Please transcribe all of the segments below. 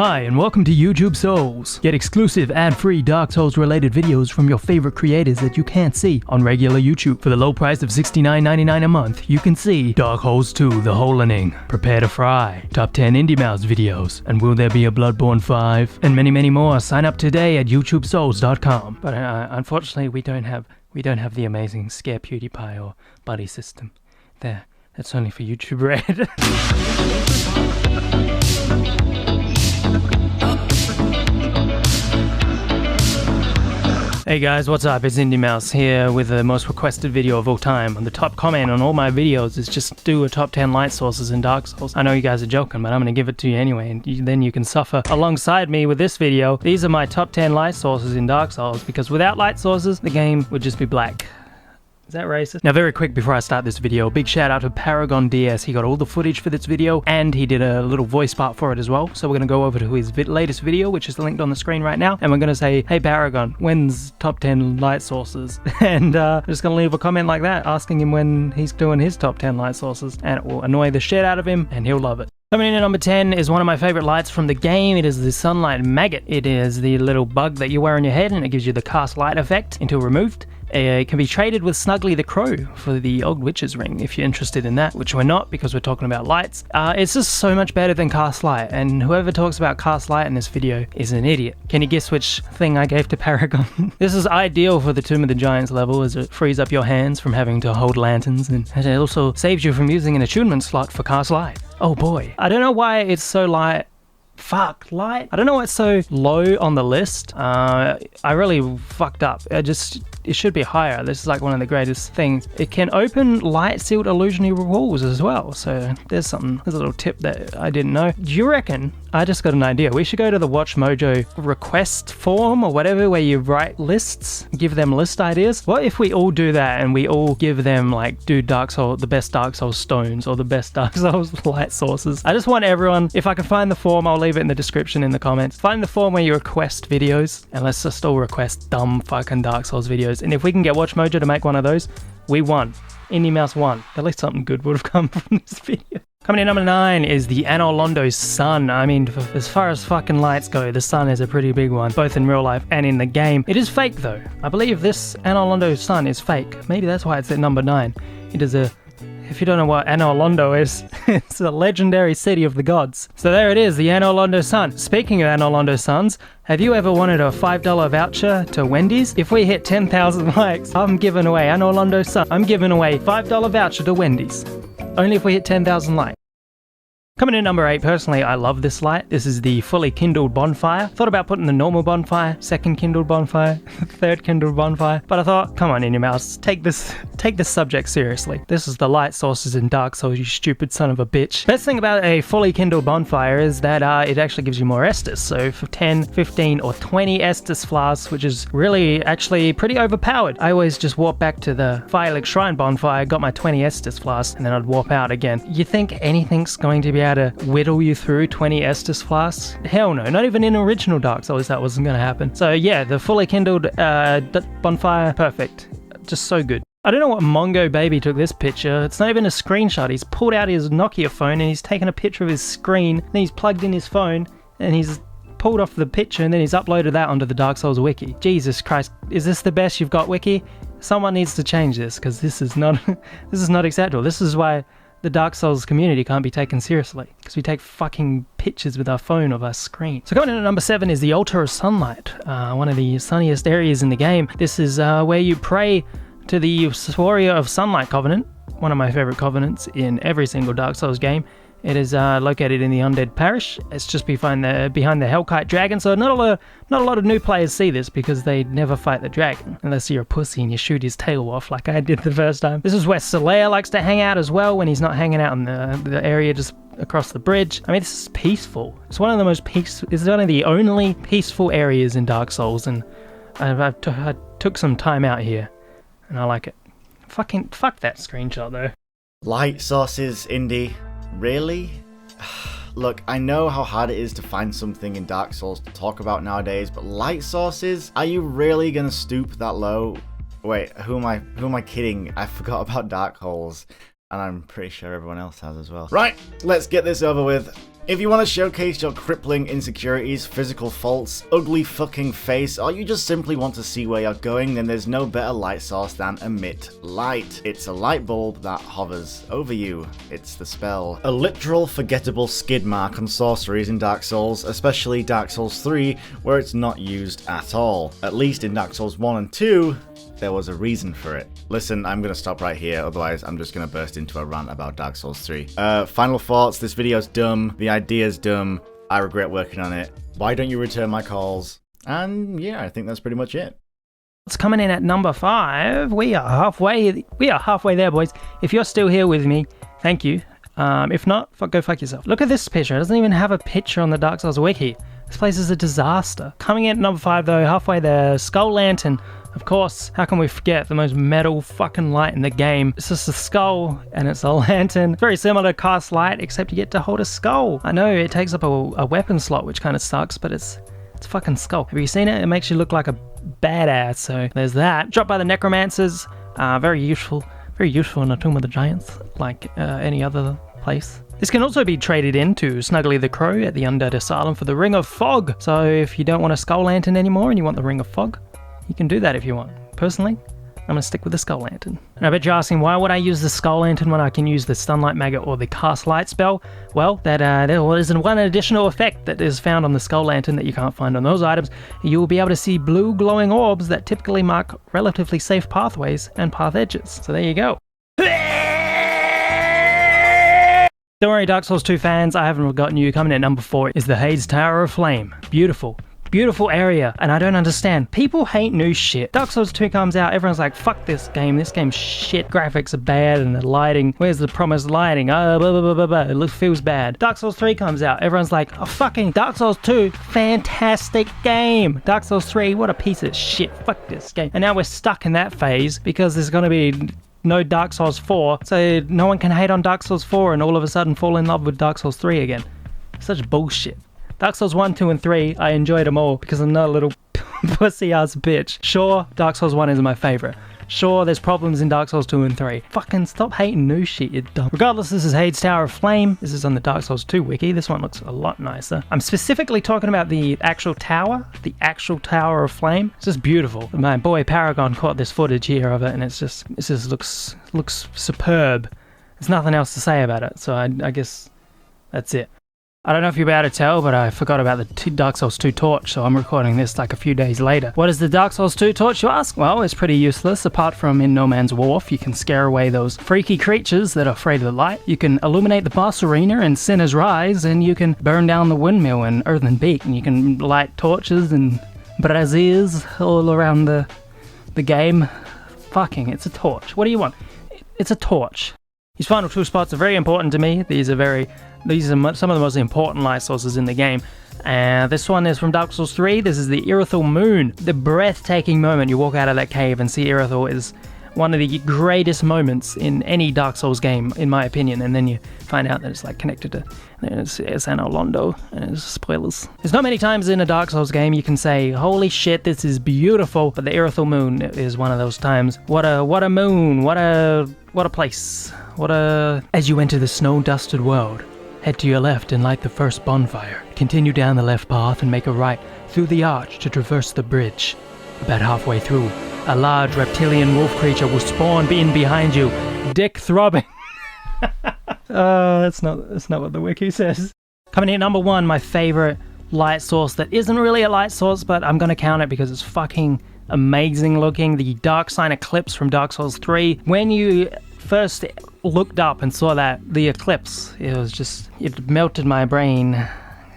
Hi, and welcome to YouTube Souls. Get exclusive ad-free Dark Souls related videos from your favorite creators that you can't see on regular YouTube. For the low price of $69.99 a month, you can see Dark Souls 2 The Holoning, Prepare to Fry, Top 10 Indeimaus videos, and Will There Be a Bloodborne 5, and many, many more. Sign up today at YouTubeSouls.com. But unfortunately, we don't have the amazing Scare PewDiePie or Buddy system. There, that's only for YouTube Red. Hey guys, what's up? It's Indeimaus here with the most requested video of all time. And the top comment on all my videos is just do a top 10 light sources in Dark Souls. I know you guys are joking, but I'm going to give it to you anyway, and then you can suffer alongside me with this video. These are my top 10 light sources in Dark Souls, because without light sources, the game would just be black. Is that racist? Now, very quick before I start this video, big shout out to Paragon DS. He got all the footage for this video, and he did a little voice part for it as well. So we're going to go over to his latest video, which is linked on the screen right now, and we're going to say, hey Paragon, when's top 10 light sources? And I'm just going to leave a comment like that, asking him when he's doing his top 10 light sources, and it will annoy the shit out of him, and he'll love it. Coming in at number 10 is one of my favorite lights from the game. It is the Sunlight Maggot. It is the little bug that you wear on your head, and it gives you the cast light effect until removed. It can be traded with Snuggly the Crow for the Old Witch's Ring if you're interested in that, which we're not because we're talking about lights. It's just so much better than cast light, and whoever talks about cast light in this video is an idiot. Can you guess which thing I gave to Paragon? This is ideal for the Tomb of the Giants level, as it frees up your hands from having to hold lanterns, and it also saves you from using an attunement slot for cast light. Oh boy. I don't know why it's so light. Light? I don't know why it's so low on the list. I really fucked up. It should be higher. This is like one of the greatest things. It can open light sealed illusionary walls as well. So there's a little tip that I didn't know. Do you reckon, I just got an idea, we should go to the Watch Mojo request form or whatever, where you write lists, give them list ideas? What if we all do that and we all give them like, do the best Dark Souls stones or the best Dark Souls light sources? I just want everyone, if I can find the form, I'll leave it in the description in the comments. Find the form where you request videos, and let's just all request dumb fucking Dark Souls videos. And if we can get Watch Mojo to make one of those, we won. Indeimaus won. At least something good would have come from this video. Coming in number 9 is the ANOR LONDO sun. I mean, as far as fucking lights go, the sun is a pretty big one, both in real life and in the game. It is fake though. I believe this ANOR LONDO sun is fake. Maybe that's why it's at number 9. It is if you don't know what ANOR LONDO is, it's a legendary city of the gods. So there it is, the ANOR LONDO sun. Speaking of ANOR LONDO suns, have you ever wanted a $5 voucher to Wendy's? If we hit 10,000 likes, I'm giving away ANOR LONDO sun. I'm giving away $5 voucher to Wendy's. Only if we hit 10,000 likes. Coming in number 8, personally, I love this light. This is the fully kindled bonfire. Thought about putting the normal bonfire, second kindled bonfire, third kindled bonfire, but I thought, come on, Indeimaus, take this subject seriously. This is the light sources in Dark Souls, you stupid son of a bitch. Best thing about a fully kindled bonfire is that it actually gives you more Estus. So for 10, 15, or 20 Estus flasks, which is really actually pretty overpowered. I always just warp back to the Firelink Shrine bonfire, got my 20 Estus flasks, and then I'd warp out again. You think anything's going to be to whittle you through 20 Estus flasks? Hell no, not even in original Dark Souls that wasn't going to happen. So yeah, the fully kindled bonfire, perfect. Just so good. I don't know what Mongo baby took this picture. It's not even a screenshot. He's pulled out his Nokia phone and he's taken a picture of his screen, then he's plugged in his phone and he's pulled off the picture and then he's uploaded that onto the Dark Souls wiki. Jesus Christ, is this the best you've got, wiki? Someone needs to change this, because this is not acceptable. This is why the Dark Souls community can't be taken seriously, because we take fucking pictures with our phone of our screen. So coming in at number 7 is the Altar of Sunlight, one of the sunniest areas in the game. This is where you pray to the Warrior of Sunlight Covenant, one of my favorite covenants in every single Dark Souls game. It is located in the Undead Parish. It's just behind the Hellkite Dragon, so not a lot of new players see this because they never fight the dragon, unless you're a pussy and you shoot his tail off like I did the first time. This is where Solaire likes to hang out as well when he's not hanging out in the area just across the bridge. I mean, this is peaceful. It's one of the most peaceful, it's one of the only peaceful areas in Dark Souls, and I took some time out here, and I like it. Fuck that screenshot though. Light sources, Indie. Really? Look, I know how hard it is to find something in Dark Souls to talk about nowadays, but light sources? Are you really gonna stoop that low? Wait, who am I kidding? I forgot about dark holes, and I'm pretty sure everyone else has as well. Right, let's get this over with. If you want to showcase your crippling insecurities, physical faults, ugly fucking face, or you just simply want to see where you're going, then there's no better light source than Emit Light. It's a light bulb that hovers over you. It's the spell. A literal forgettable skid mark on sorceries in Dark Souls, especially Dark Souls 3, where it's not used at all. At least in Dark Souls 1 and 2, there was a reason for it. Listen, I'm gonna stop right here, otherwise I'm just gonna burst into a rant about Dark Souls 3. Final thoughts, this video's dumb, the idea's dumb, I regret working on it. Why don't you return my calls? And yeah, I think that's pretty much it. It's coming in at number 5. We are halfway there, boys. If you're still here with me, thank you. If not, go fuck yourself. Look at this picture. It doesn't even have a picture on the Dark Souls wiki. This place is a disaster. Coming in at number 5 though, halfway there, Skull Lantern. Of course, how can we forget the most metal fucking light in the game? It's just a skull and it's a lantern. Very similar to Cast Light, except you get to hold a skull. I know it takes up a weapon slot, which kind of sucks, but it's a fucking skull. Have you seen it? It makes you look like a badass, so there's that. Dropped by the Necromancers, very useful in a Tomb of the Giants, like any other place. This can also be traded into Snuggly the Crow at the Undead Asylum for the Ring of Fog. So if you don't want a Skull Lantern anymore and you want the Ring of Fog, you can do that if you want. Personally, I'm going to stick with the Skull Lantern. And I bet you're asking, why would I use the Skull Lantern when I can use the Stunlight Maggot or the Cast Light spell? Well, there is one additional effect that is found on the Skull Lantern that you can't find on those items. You will be able to see blue glowing orbs that typically mark relatively safe pathways and path edges. So there you go. Don't worry, Dark Souls 2 fans, I haven't forgotten you. Coming at number 4 is the HEIDE'S Tower of Flame. Beautiful area, and I don't understand. People hate new shit. Dark Souls 2 comes out, everyone's like, fuck this game's shit, graphics are bad, and the lighting, where's the promised lighting? Blah, blah, blah, blah, blah. It feels bad. Dark Souls 3 comes out, everyone's like, oh fucking Dark Souls 2, fantastic game. Dark Souls 3, what a piece of shit, fuck this game. And now we're stuck in that phase, because there's gonna be no Dark Souls 4, so no one can hate on Dark Souls 4 and all of a sudden fall in love with Dark Souls 3 again. Such bullshit. Dark Souls 1, 2, and 3, I enjoyed them all because I'm not a little pussy-ass bitch. Sure, Dark Souls 1 is my favorite. Sure, there's problems in Dark Souls 2 and 3. Fucking stop hating new shit, you dumb. Regardless, this is HEIDE'S Tower of Flame. This is on the Dark Souls 2 wiki. This one looks a lot nicer. I'm specifically talking about the actual tower Tower of Flame. It's just beautiful. My boy Paragon caught this footage here of it, and it just looks superb. There's nothing else to say about it, so I guess that's it. I don't know if you'll be able to tell, but I forgot about the Dark Souls 2 torch, so I'm recording this like a few days later. What is the Dark Souls 2 torch, you ask? Well, it's pretty useless. Apart from in No Man's Wharf, you can scare away those freaky creatures that are afraid of the light. You can illuminate the boss arena in Sinner's Rise, and you can burn down the windmill in Earthen Beak, and you can light torches and braziers all around the game. Fucking, it's a torch. What do you want? It's a torch. These final 2 spots are very important to me. These are some of the most important light sources in the game. This one is from Dark Souls 3. This is the Irithyll Moon. The breathtaking moment you walk out of that cave and see Irithyll is one of the greatest moments in any Dark Souls game, in my opinion. And then you find out that it's like connected to it's ANOR LONDO, and it's spoilers. There's not many times in a Dark Souls game you can say, holy shit, this is beautiful, but the Irithyll Moon is one of those times. What a moon, what a place, As you enter the snow-dusted world, head to your left and light the first bonfire. Continue down the left path and make a right through the arch to traverse the bridge. About halfway through, a large reptilian wolf creature will spawn in behind you, dick throbbing. That's not what the wiki says. Coming in at number 1, my favorite light source that isn't really a light source, but I'm gonna count it because it's fucking amazing looking. The Dark Sign Eclipse from Dark Souls 3. When you first looked up and saw that, the eclipse, it melted my brain.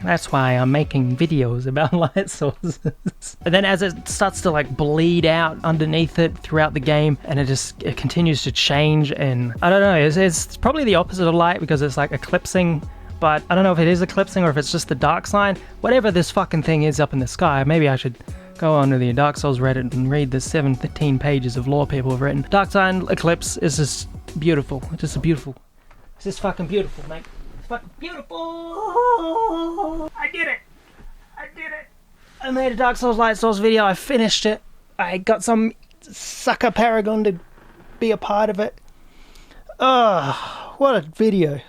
That's why I'm making videos about light sources. And then as it starts to like bleed out underneath it throughout the game, and it continues to change, and I don't know, it's probably the opposite of light because it's like eclipsing, but I don't know if it is eclipsing or if it's just the dark sign. Whatever this fucking thing is up in the sky, maybe I should go onto the Dark Souls Reddit and read the 715 pages of lore people have written. Dark Sign Eclipse is just beautiful. It's just fucking beautiful, mate. It's fucking beautiful. I did it. I made a Dark Souls light source video. I finished it. I got some sucker paragon to be a part of it. Oh, what a video.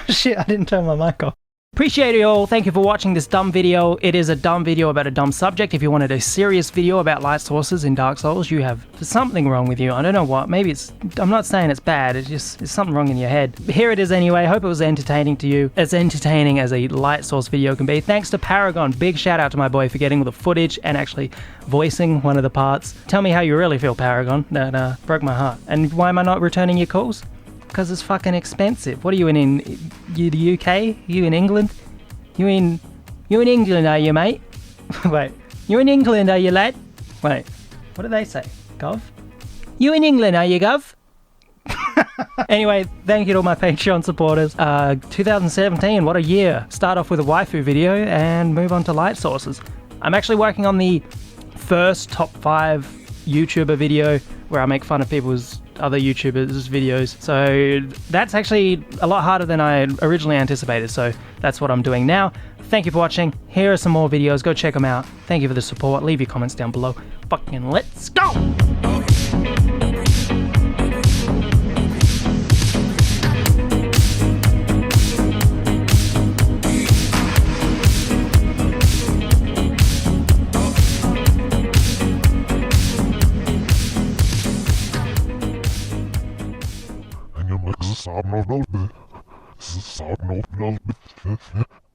Shit, I didn't turn my mic off. Appreciate it all. Thank you for watching this dumb video. It is a dumb video about a dumb subject. If you wanted a serious video about light sources in Dark Souls, you have something wrong with you. I don't know what. Maybe it's... I'm not saying it's bad. It's just it's something wrong in your head. Here it is anyway. Hope it was entertaining to you. As entertaining as a light source video can be. Thanks to Paragon. Big shout out to my boy for getting all the footage and actually voicing one of the parts. Tell me how you really feel, Paragon. That broke my heart. And why am I not returning your calls? Because it's fucking expensive. What are you in the UK? You in England? You in England, are you, mate? Wait, you in England, are you, lad? Wait, what do they say? Gov? You in England, are you, Gov? Anyway, thank you to all my Patreon supporters. 2017, what a year. Start off with a waifu video and move on to light sources. I'm actually working on the first top 5 YouTuber video where I make fun of people's other YouTubers' videos. So that's actually a lot harder than I originally anticipated. So that's what I'm doing now. Thank you for watching. Here are some more videos. Go check them out. Thank you for the support. Leave your comments down below. Fucking let's go! Sound of